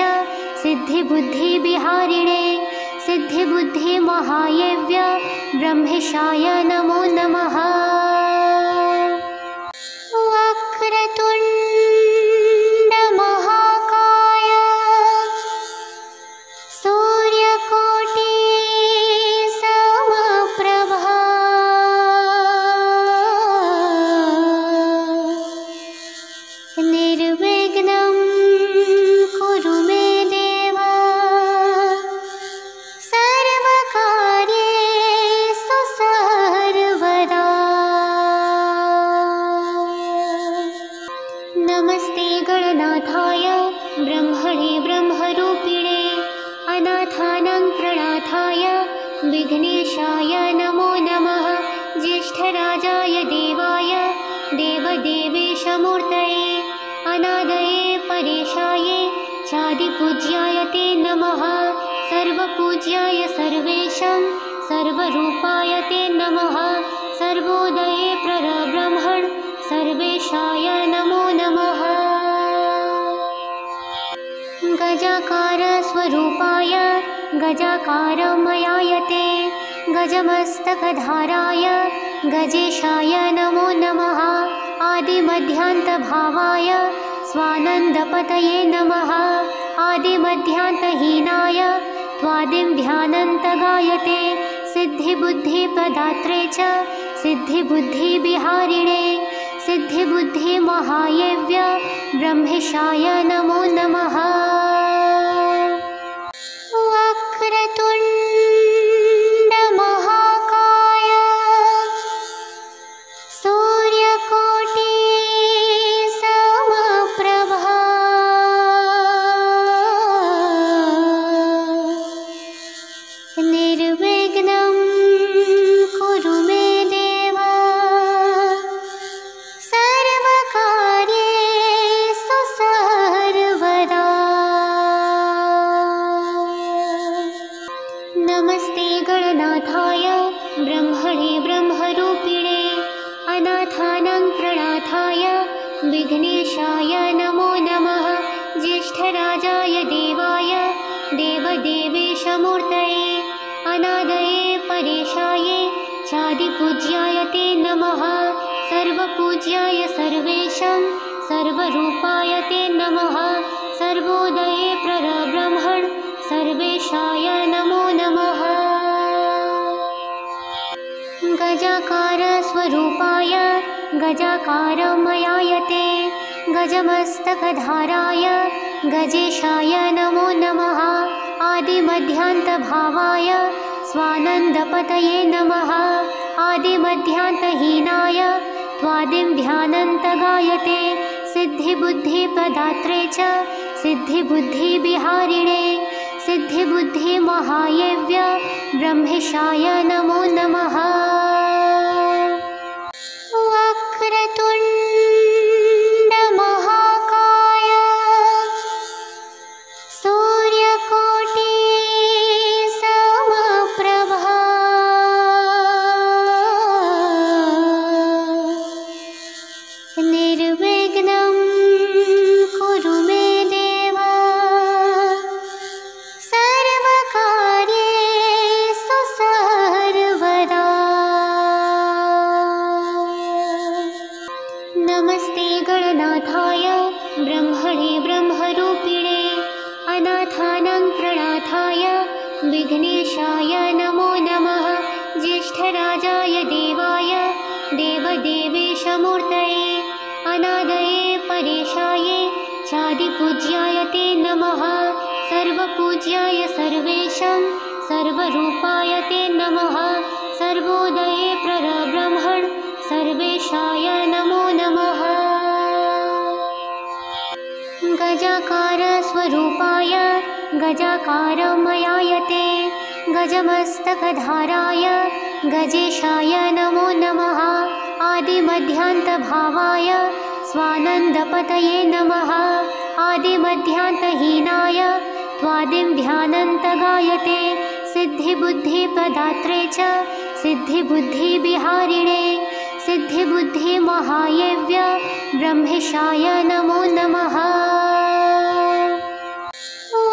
सिद्धिबुद्धिविहारिणे सिद्धिबुद्धिमहायेव्य ब्रह्मेशाय नमो नमः। वक्रतुण्डमहाकाय सूर्यकोटिसमप्रभा निर्विघ्नं कुरु मे देव सर्वकार्येषु सर्वदा। नमस्ते गणनाथाय ब्रह्मणे ब्रह्मरूपिणे अनाथानां प्रणाथाय विघ्नेशाय नमो नमः। ज्येष्ठराजाय देवाय देवदेवेशमूर्तये अनादये परेशाय चादिपूज्याय ते नमः। सर्वपूज्याय सर्वेशं सर्वरूपाय ते नमः। सर्वोदये प्ररब्रह्मण सर्वेशाय नमो नमः। गजाकार स्वरूपाय गजाकारमयायते गजमस्तकधाराय गजेशाय नमो नमः। आदिमध्यान्तभावाय स्वानन्दपतये नमः आदिमध्यान्तहीनाय त्वादिं ध्यानन्तगायते सिद्धिबुद्धिप्रदात्रे च सिद्धिबुद्धिविहारिणे सिद्धिबुद्धिमहायेव्य ब्रह्मेशाय नमो नमः। वक्रतुण्डमहाकाय सूर्यकोटिसमप्रभा निर्विघ्नं कुरु मे देव सर्वकार्येषु सर्वदा। नमस्ते गणनाथाय ब्रह्मणे ब्रह्मरूपिणे अनाथानां प्रणाथाय विघ्नेशाय नमो नमः। ज्येष्ठराजाय देवाय देवदेवेशमूर्तये अनादये परेशाय चादिपूज्याय ते नमः। सर्वपूज्याय सर्वेशं सर्वरूपाय ते नमः। सर्वोदये प्ररब्रह्मण सर्वेशाय नमो नमः। गजाकार स्वरूपाय गजाकारमयायते गजमस्तकधाराय गजेशाय नमो नमः। आदिमध्यान्तभावाय स्वानन्दपतये नमः आदिमध्यान्तहीनाय त्वादिं ध्यानन्तगायते सिद्धिबुद्धिप्रदात्रे च सिद्धिबुद्धिविहारिणे सिद्धिबुद्धिमहायव्य ब्रह्मेशाय नमो नमः। वक्रतुण्ड महाकाय सूर्यकोटि समप्रभा निर्विघ्नं कुरु मे देव सर्वकार्येषु सर्वदा। नमस्ते गणनाथाय ब्रह्मणे ब्रह्मरूपिणे अनाथानां प्रणाथाय विघ्नेशाय नमो नमः। ज्येष्ठराजाय देवाय देवदेवेशमूर्तये अनादये परेशाय चादिपूज्याय ते नमः। सर्वपूज्याय सर्वेशं सर्वरूपाय ते नमः। सर्वोदये प्ररब्रह्मण सर्वेशाय नमो नमः। गजाकार स्वरूपाय गजाकारमयायते गजमस्तकधाराय गजेशाय नमो नमः। आदिमध्यान्तभावाय स्वानन्दपतये नमः। आदिमध्यान्तहीनाय त्वादिं ध्यानन्तगायते सिद्धिबुद्धिप्रदात्रे च सिद्धिबुद्धिविहारिणे सिद्धिबुद्धिमहायव्य ब्रह्मेशाय नमो नमः।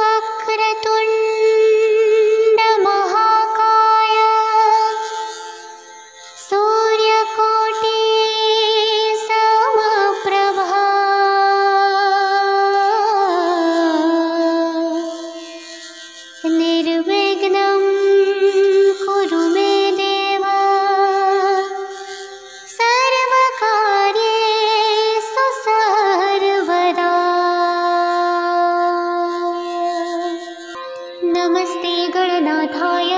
वक्रतुण्ड महाकाय सूर्यकोटि समप्रभा निर्विघ्नं कुरु मे देव सर्वकार्येषु सर्वदा। नमस्ते गणनाथाय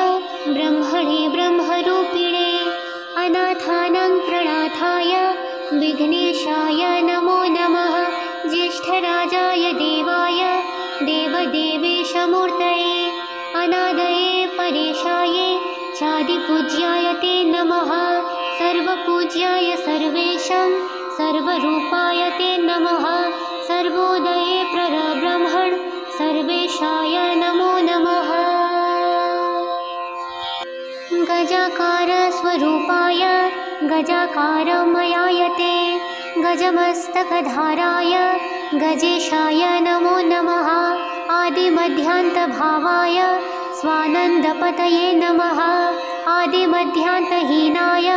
ब्रह्मणे ब्रह्मरूपिणे अनाथानां प्रणाथाय विघ्नेशाय नमो नमः। ज्येष्ठराजाय देवाय देवदेवेशमूर्तये अनादये परेशाय चादिपूज्याय ते नमः। सर्वपूज्याय सर्वेशं सर्वरूपाय ते नमः। सर्वोदये प्ररब्रह्मण सर्वेशाय नमो नमः। गजाकार स्वरूपाय गजाकारमयायते गजमस्तकधाराय गजेशाय नमो नमः। आदिमध्यान्तभावाय स्वानन्दपतये नमः। आदिमध्यान्तहीनाय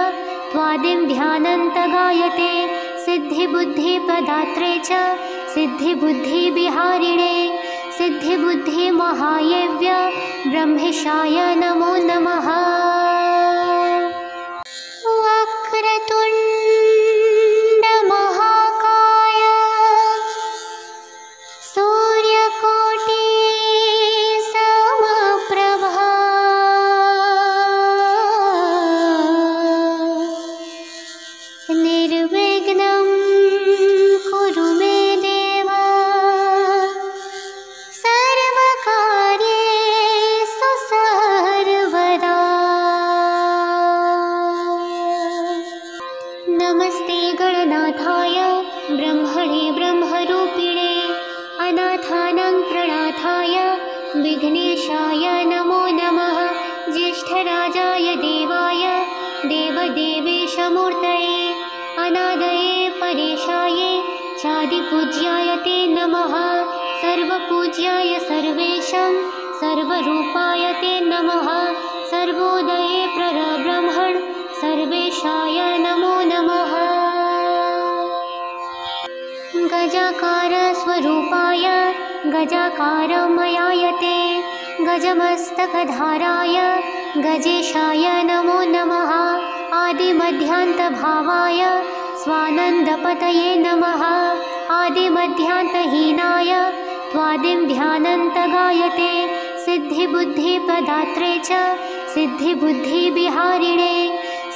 त्वादिं ध्यानन्तगायते सिद्धिबुद्धिप्रदात्रे च सिद्धिबुद्धिविहारिणे सिद्धिबुद्धिमहायव्य ब्रह्मेशाय नमो नमः। वक्रतुण्ड महाकाय सूर्यकोटि समप्रभा निर्विघ्नं कुरु मे देव सर्वकार्येषु सर्वदा। नमस्ते गणनाथाय ब्रह्मणे ब्रह्मरूपिणे अनाथानां प्रणाथाय विघ्नेशाय नमो नमः। ज्येष्ठराजाय देवाय देवदेवेशमूर्तये अनादये परेशाय चादिपूज्याय ते नमः। सर्वपूज्याय सर्वेशं सर्वरूपाय ते नमः। सर्वोदये प्ररब्रह्मण सर्वेशाय नमो नमः। गजाकार स्वरूपाय गजाकारमयायते गजमस्तकधाराय गजेशाय नमो नमः। आदिमध्यान्तभावाय स्वानन्दपतये नमः। आदिमध्यान्तहीनाय त्वादिं ध्यानन्तगायते सिद्धिबुद्धिप्रदात्रे च सिद्धिबुद्धिविहारिणे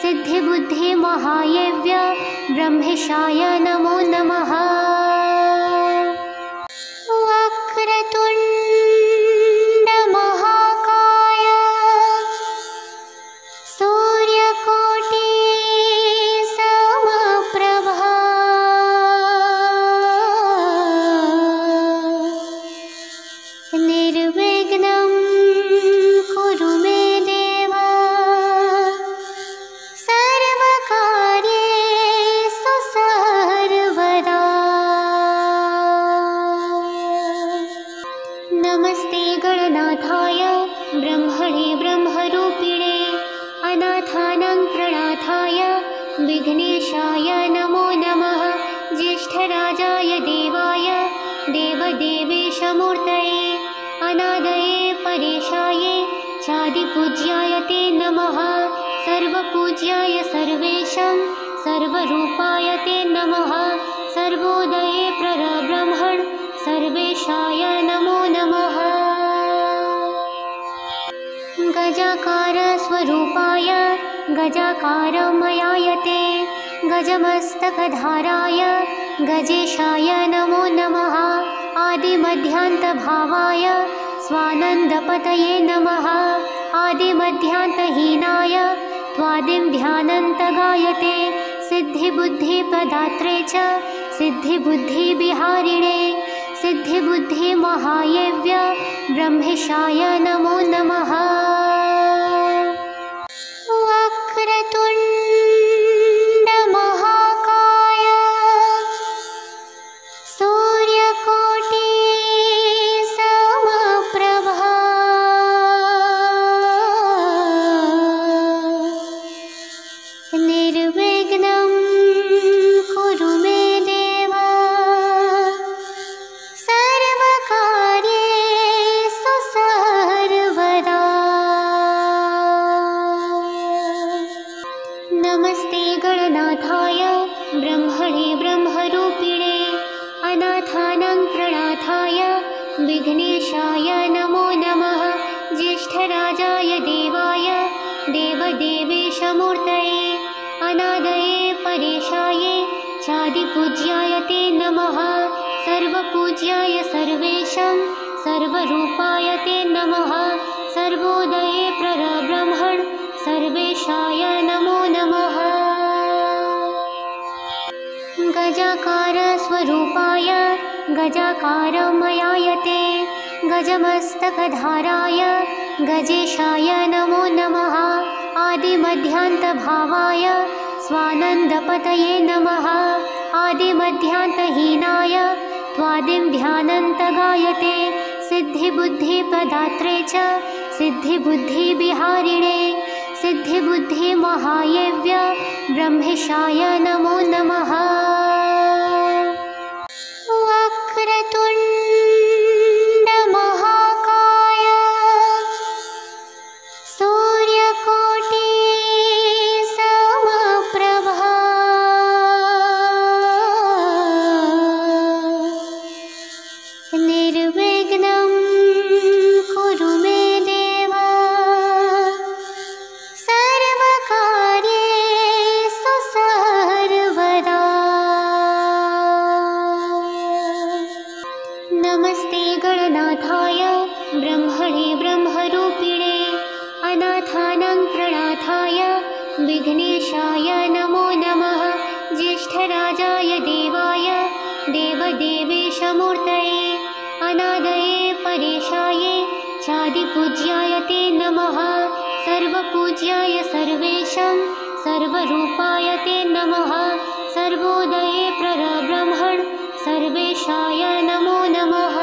सिद्धिबुद्धिमहायव्य ब्रह्मेशाय नमो नमः। विघ्नेशाय नमो नमः। ज्येष्ठराजाय देवाय देवदेवेशमूर्तये अनादये परेशाये चादिपूज्याय ते नमः। सर्वपूज्याय सर्वेशं सर्वरूपाय ते नमः। सर्वोदये प्ररब्रह्मण् सर्वेशाय नमो नमः। गजाकार स्वरूपाय गजाकारमयाय ते गजमस्तकधाराय गजेशाय नमो नमः। आदिमध्यान्तभावाय स्वानन्दपतये नमः। आदिमध्यान्तहीनाय त्वादिं ध्यानन्तगायते सिद्धिबुद्धिप्रदात्रे च सिद्धिबुद्धिविहारिणे सिद्धिबुद्धिमहायेव्य ब्रह्मेशाय नमो नमः। वक्रतुण्डमहाकाय सूर्यकोटि समप्रभा निर्विघ्नं कुरु मे देव सर्वकार्येषु सर्वदा। नमस्ते गणनाथाय ब्रह्मणे ब्रह्मरूपिणे अनाथानां प्रणाथाय विघ्नेशाय नमो नमः। ज्येष्ठराजाय देवाय देवदेवेशमूर्तये अनादये परेशाये चादिपूज्याय ते नमः। सर्वपूज्याय सर्वेशं सर्वरूपाय ते नमः। सर्वोदये प्ररब्रह्मण् सर्वेशाय नमो नमः। गजाकार स्वरूपाय गजाकारमयाय ते गजमस्तकधाराय गजेशाय नमो नमः। आदिमध्यान्तभावाय स्वानन्दपतये नमः। आदिमध्यान्तहीनाय त्वादिं ध्यानन्तगायते सिद्धिबुद्धिप्रदात्रे च सिद्धिबुद्धिविहारिणे सिद्धिबुद्धिमहायेव्य ब्रह्मेशाय नमो नमः। वक्रतुण्डमहाकाय सूर्यकोटि समप्रभा निर्विघ्नं कुरु मे देव सर्वकार्येषु सर्वदा। नमस्ते गणनाथाय ब्रह्मणे ब्रह्मरूपिणे अनाथानां प्रणाथाय विघ्नेशाय नमो नमः। ज्येष्ठराजाय देवाय देवदेवेशमूर्तये अनादये परेशाये चादिपूज्याय ते नमः। सर्वपूज्याय सर्वेशं सर्वरूपाय ते नमः। सर्वोदये प्ररब्रह्मण् सर्वेशाय नमो नमः।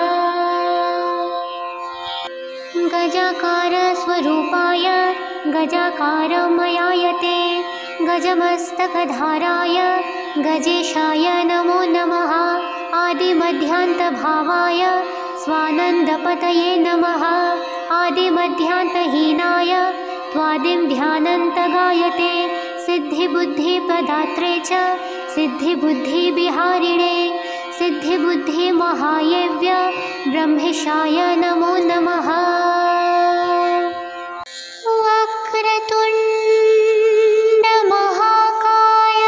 गजाकार स्वरूपाय गजाकारमयाय ते गजमस्तकधाराय गजेशाय नमो नमः। आदिमध्यान्तभावाय स्वानन्दपतये नमः। आदिमध्यान्तहीनाय त्वादिं ध्यानन्तगायते सिद्धिबुद्धिप्रदात्रे च सिद्धिबुद्धिविहारिणे सिद्धिबुद्धिमहायेव्य ब्रह्मेशाय नमो नमः। वक्रतुण्डमहाकाय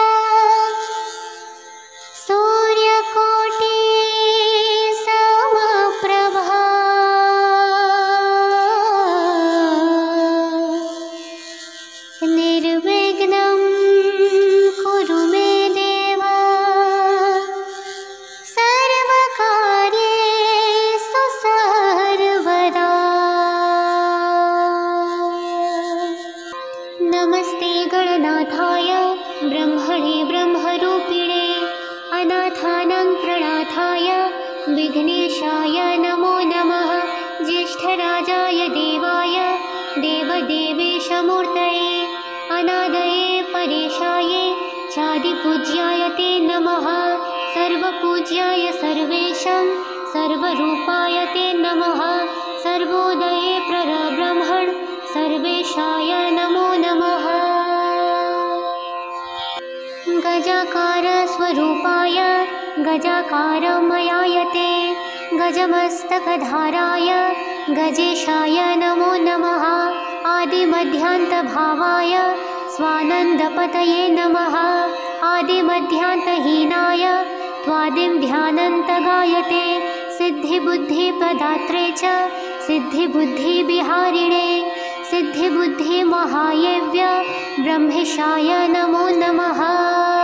सूर्यकोटि समप्रभा निर्विघ्नं कुरु मे देव सर्वकार्येषु सर्वदा। नमस्ते गणनाथाय ब्रह्मणे ब्रह्मरूपिणे अनाथानां प्रणाथाय विघ्नेशाय नमो नमः। ज्येष्ठराजाय देवाय देवदेवेशमूर्तये अनादये परेशाये चादिपूज्याय ते नमः। सर्वपूज्याय सर्वेशं सर्वरूपाय ते नमः। सर्वोदये प्ररब्रह्मण् सर्वेशाय नमो नमः। गजाकार स्वरूपाय गजाकारमयाय ते गजमस्तकधाराय गजेशाय नमो नमः। आदिमध्यान्तभावाय स्वानन्दपतये नमः। आदिमध्यान्तहीनाय त्वादिं ध्यानन्तगायते। सिद्धिबुद्धिप्रदात्रे च सिद्धिबुद्धिविहारिणे सिद्धिबुद्धिमहायेव्य ब्रह्मेशाय नमो नमः।